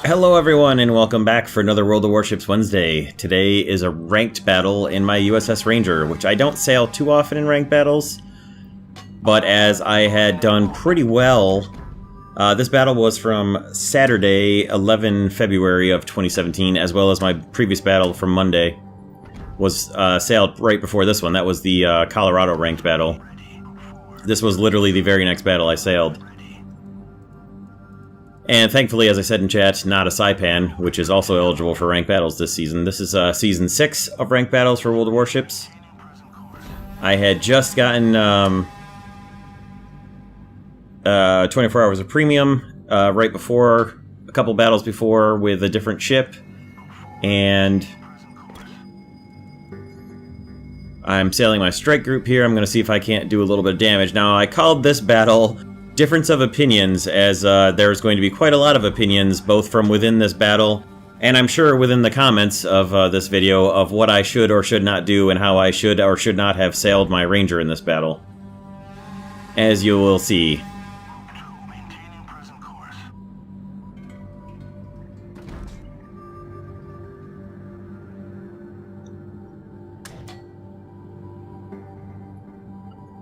Hello everyone and welcome back for another World of Warships Wednesday. Today is a ranked battle in my U.S.S. Ranger, which I don't sail too often in ranked battles, but as I had done pretty well, this battle was from Saturday, 11 February of 2017, as well as my previous battle from Monday was sailed right before this one. That was the Colorado ranked battle. This was literally the very next battle I sailed. And thankfully, as I said in chat, not a Saipan, which is also eligible for ranked battles this season. This is Season 6 of ranked battles for World of Warships. I had just gotten 24 hours of premium right before, a couple battles before, with a different ship. And I'm sailing my strike group here. I'm going to see if I can't do a little bit of damage. Now, I called this battle Difference of Opinions, as there's going to be quite a lot of opinions, both from within this battle, and I'm sure within the comments of this video, of what I should or should not do, and how I should or should not have sailed my Ranger in this battle. As you will see.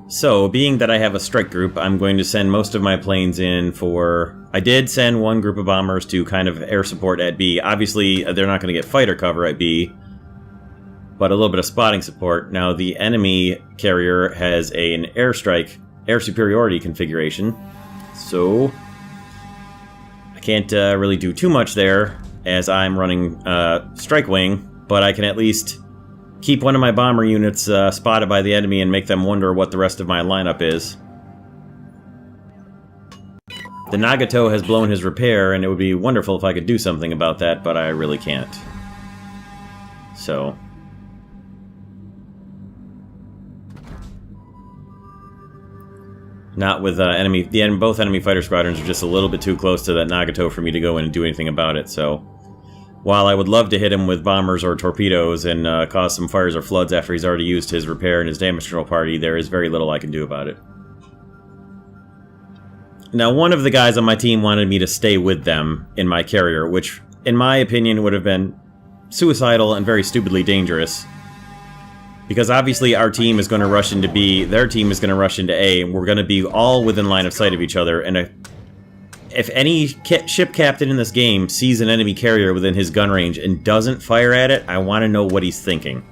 So, being that I have a strike group, I'm going to send most of my planes in for... I did send one group of bombers to kind of air support at B. Obviously, they're not going to get fighter cover at B, but a little bit of spotting support. Now, the enemy carrier has an airstrike, air superiority configuration, so I can't really do too much there as I'm running strike wing, but I can at least keep one of my bomber units spotted by the enemy and make them wonder what the rest of my lineup is. The Nagato has blown his repair, and it would be wonderful if I could do something about that, but I really can't. So not with enemy. Both enemy fighter squadrons are just a little bit too close to that Nagato for me to go in and do anything about it, so while I would love to hit him with bombers or torpedoes and cause some fires or floods after he's already used his repair and his damage control party, there is very little I can do about it. Now, one of the guys on my team wanted me to stay with them in my carrier, which, in my opinion, would have been suicidal and very stupidly dangerous. Because obviously our team is going to rush into B, their team is going to rush into A, and we're going to be all within line of sight of each other, and if any ship captain in this game sees an enemy carrier within his gun range and doesn't fire at it, I want to know what he's thinking.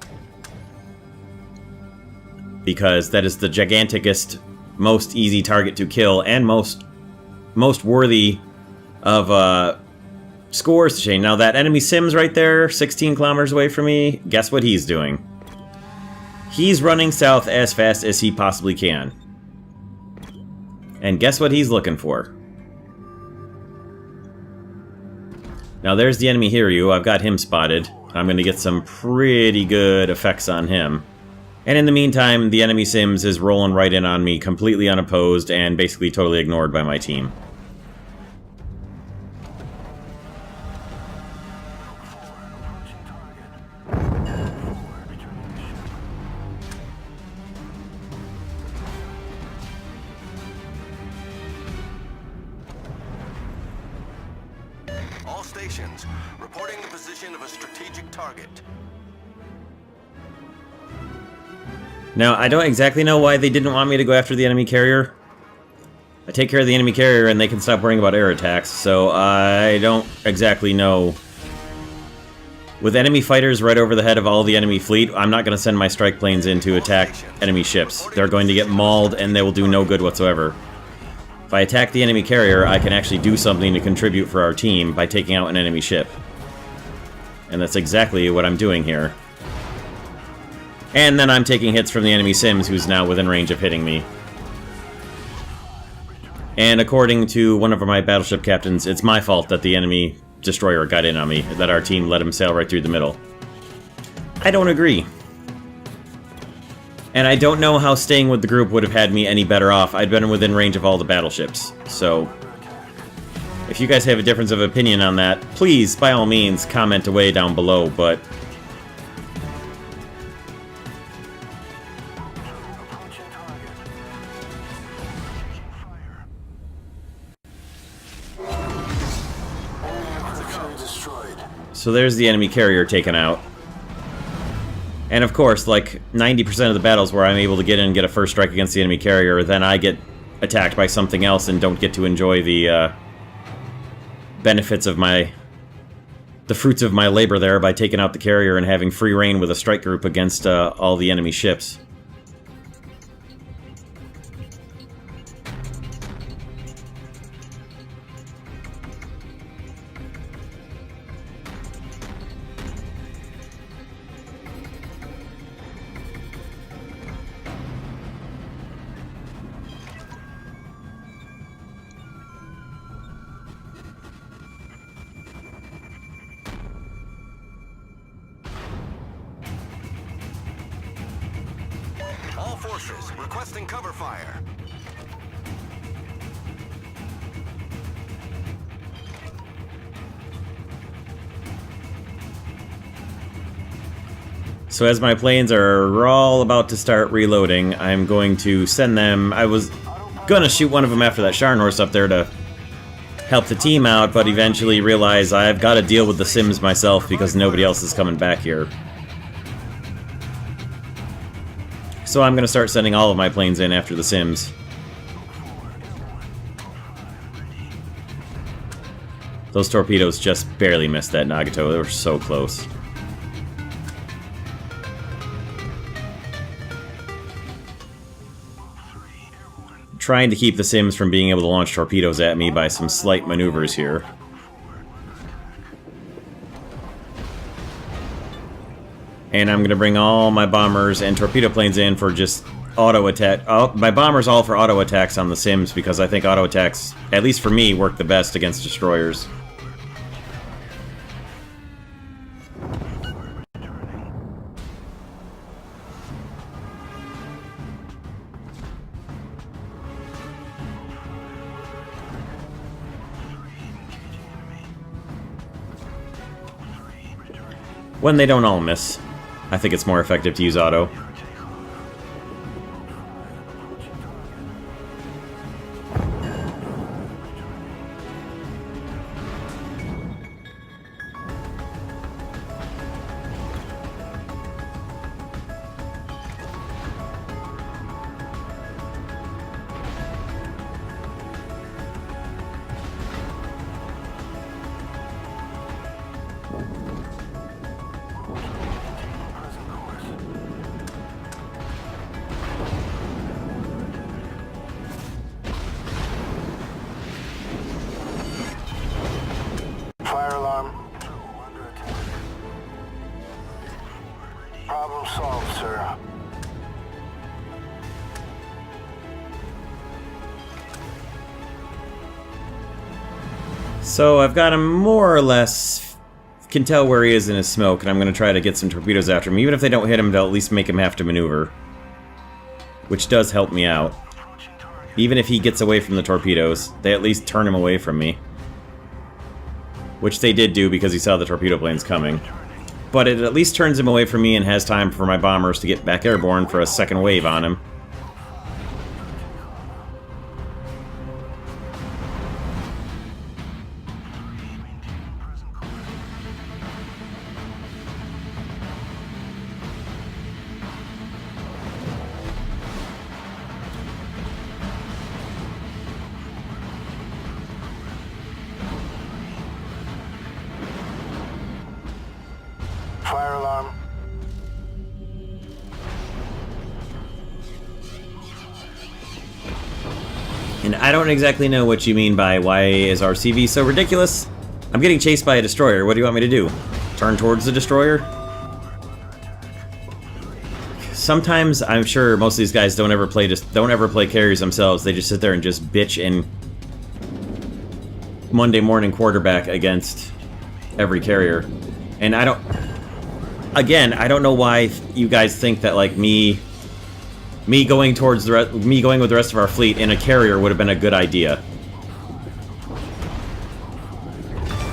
Because that is the giganticest, most easy target to kill, and most worthy of scores to change. Now that enemy Sims right there, 16 kilometers away from me, guess what he's doing? He's running south as fast as he possibly can. And guess what he's looking for? Now there's the enemy Hiryu. I've got him spotted. I'm going to get some pretty good effects on him. And in the meantime, the enemy Sims is rolling right in on me, completely unopposed and basically totally ignored by my team. Stations reporting the position of a strategic target. Now, I don't exactly know why they didn't want me to go after the enemy carrier. I take care of the enemy carrier and they can stop worrying about air attacks, so I don't exactly know. With enemy fighters right over the head of all the enemy fleet, I'm not going to send my strike planes in to attack enemy ships. They're going to get mauled and they will do no good whatsoever. If I attack the enemy carrier, I can actually do something to contribute for our team by taking out an enemy ship. And that's exactly what I'm doing here. And then I'm taking hits from the enemy Sims, who's now within range of hitting me. And according to one of my battleship captains, it's my fault that the enemy destroyer got in on me, that our team let him sail right through the middle. I don't agree. And I don't know how staying with the group would have had me any better off. I'd been within range of all the battleships. So, if you guys have a difference of opinion on that, please, by all means, comment away down below, but So there's the enemy carrier taken out. And of course, like 90% of the battles where I'm able to get in and get a first strike against the enemy carrier, then I get attacked by something else and don't get to enjoy the benefits of the fruits of my labor there by taking out the carrier and having free reign with a strike group against all the enemy ships. All forces requesting cover fire. So as my planes are all about to start reloading, I'm going to send them... I was gonna shoot one of them after that Scharnhorst up there to help the team out, but eventually realized I've got to deal with the Sims myself because nobody else is coming back here. So I'm going to start sending all of my planes in after the Sims. Those torpedoes just barely missed that Nagato. They were so close. Trying to keep the Sims from being able to launch torpedoes at me by some slight maneuvers here. And I'm going to bring all my bombers and torpedo planes in for just auto attack. My bombers all for auto attacks on the Sims because I think auto attacks, at least for me, work the best against destroyers. When they don't all miss, I think it's more effective to use auto. Fire alarm. Problem solved, sir. So I've got him more or less, can tell where he is in his smoke, and I'm going to try to get some torpedoes after him. Even if they don't hit him, they'll at least make him have to maneuver. Which does help me out. Even if he gets away from the torpedoes, they at least turn him away from me. Which they did do because he saw the torpedo planes coming. But it at least turns him away from me and has time for my bombers to get back airborne for a second wave on him. Fire alarm. And I don't exactly know what you mean by why is RCV so ridiculous? I'm getting chased by a destroyer. What do you want me to do? Turn towards the destroyer? Sometimes I'm sure most of these guys don't ever play carriers themselves. They just sit there and just bitch and Monday morning quarterback against every carrier. And I don't know why you guys think that like me going with the rest of our fleet in a carrier would have been a good idea.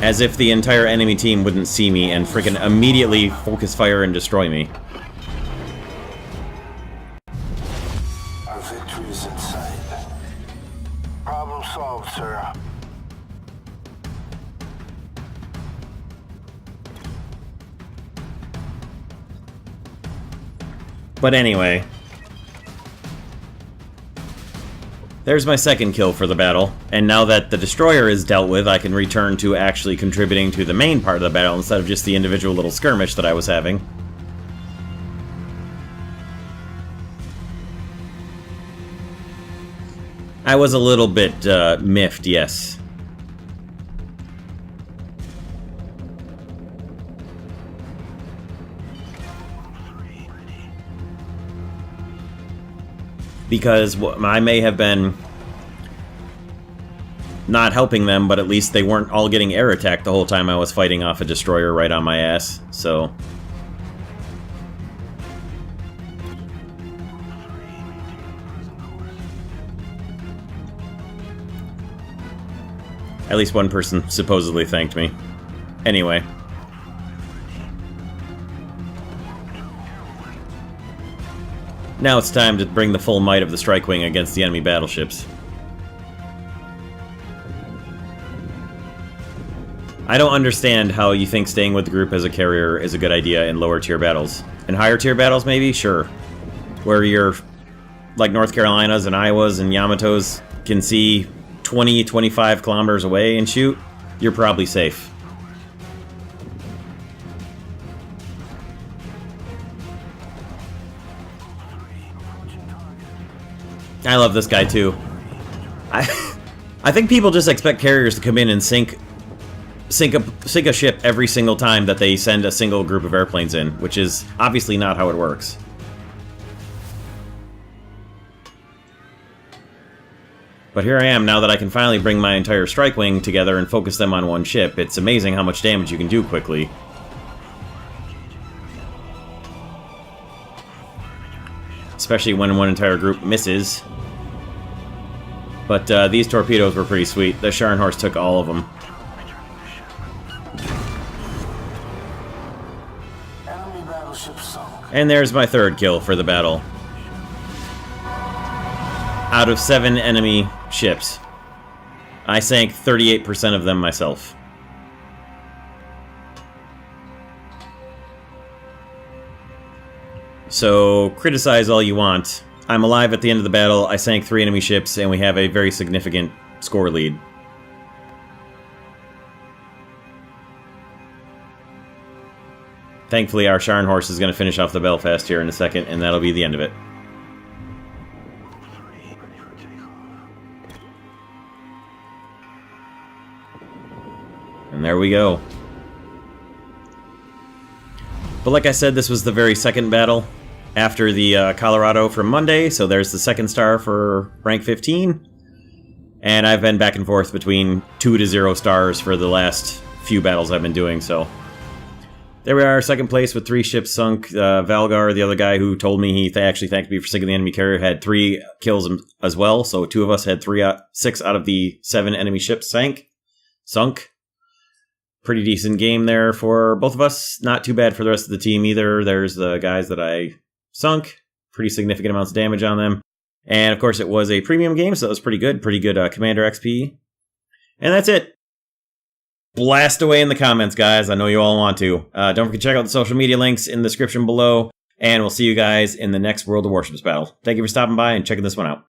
As if the entire enemy team wouldn't see me and freaking immediately focus fire and destroy me. Our victory is in sight. Problem solved, sir. But anyway, there's my second kill for the battle, and now that the destroyer is dealt with, I can return to actually contributing to the main part of the battle instead of just the individual little skirmish that I was having. I was a little bit miffed, yes. Because I may have been not helping them, but at least they weren't all getting air attacked the whole time I was fighting off a destroyer right on my ass, so... At least one person supposedly thanked me. Anyway. Now it's time to bring the full might of the Strike Wing against the enemy battleships. I don't understand how you think staying with the group as a carrier is a good idea in lower tier battles. In higher tier battles, maybe? Sure. Where you're like North Carolinas and Iowas and Yamatos can see 20, 25 kilometers away and shoot, you're probably safe. I love this guy too. I think people just expect carriers to come in and sink a ship every single time that they send a single group of airplanes in, which is obviously not how it works. But here I am now that I can finally bring my entire Strike Wing together and focus them on one ship. It's amazing how much damage you can do quickly. Especially when one entire group misses. But these torpedoes were pretty sweet. The Scharnhorst took all of them. Enemy battleship sunk. And there's my third kill for the battle. Out of 7 enemy ships, I sank 38% of them myself. So, criticize all you want. I'm alive at the end of the battle, I sank 3 enemy ships, and we have a very significant score lead. Thankfully, our Scharnhorst is going to finish off the Belfast here in a second, and that'll be the end of it. And there we go. But like I said, this was the very second battle after the Colorado from Monday, so there's the second star for rank 15. And I've been back and forth between 2 to 0 stars for the last few battles I've been doing, so... There we are, second place with 3 ships sunk. Valgar, the other guy who told me he actually thanked me for sinking the enemy carrier, had 3 kills as well, so 2 of us had 6 out of the 7 enemy ships sunk. Pretty decent game there for both of us. Not too bad for the rest of the team either. There's the guys that I sunk. Pretty significant amounts of damage on them. And of course it was a premium game, so that was pretty good. Pretty good Commander XP. And that's it. Blast away in the comments, guys. I know you all want to. Don't forget to check out the social media links in the description below. And we'll see you guys in the next World of Warships battle. Thank you for stopping by and checking this one out.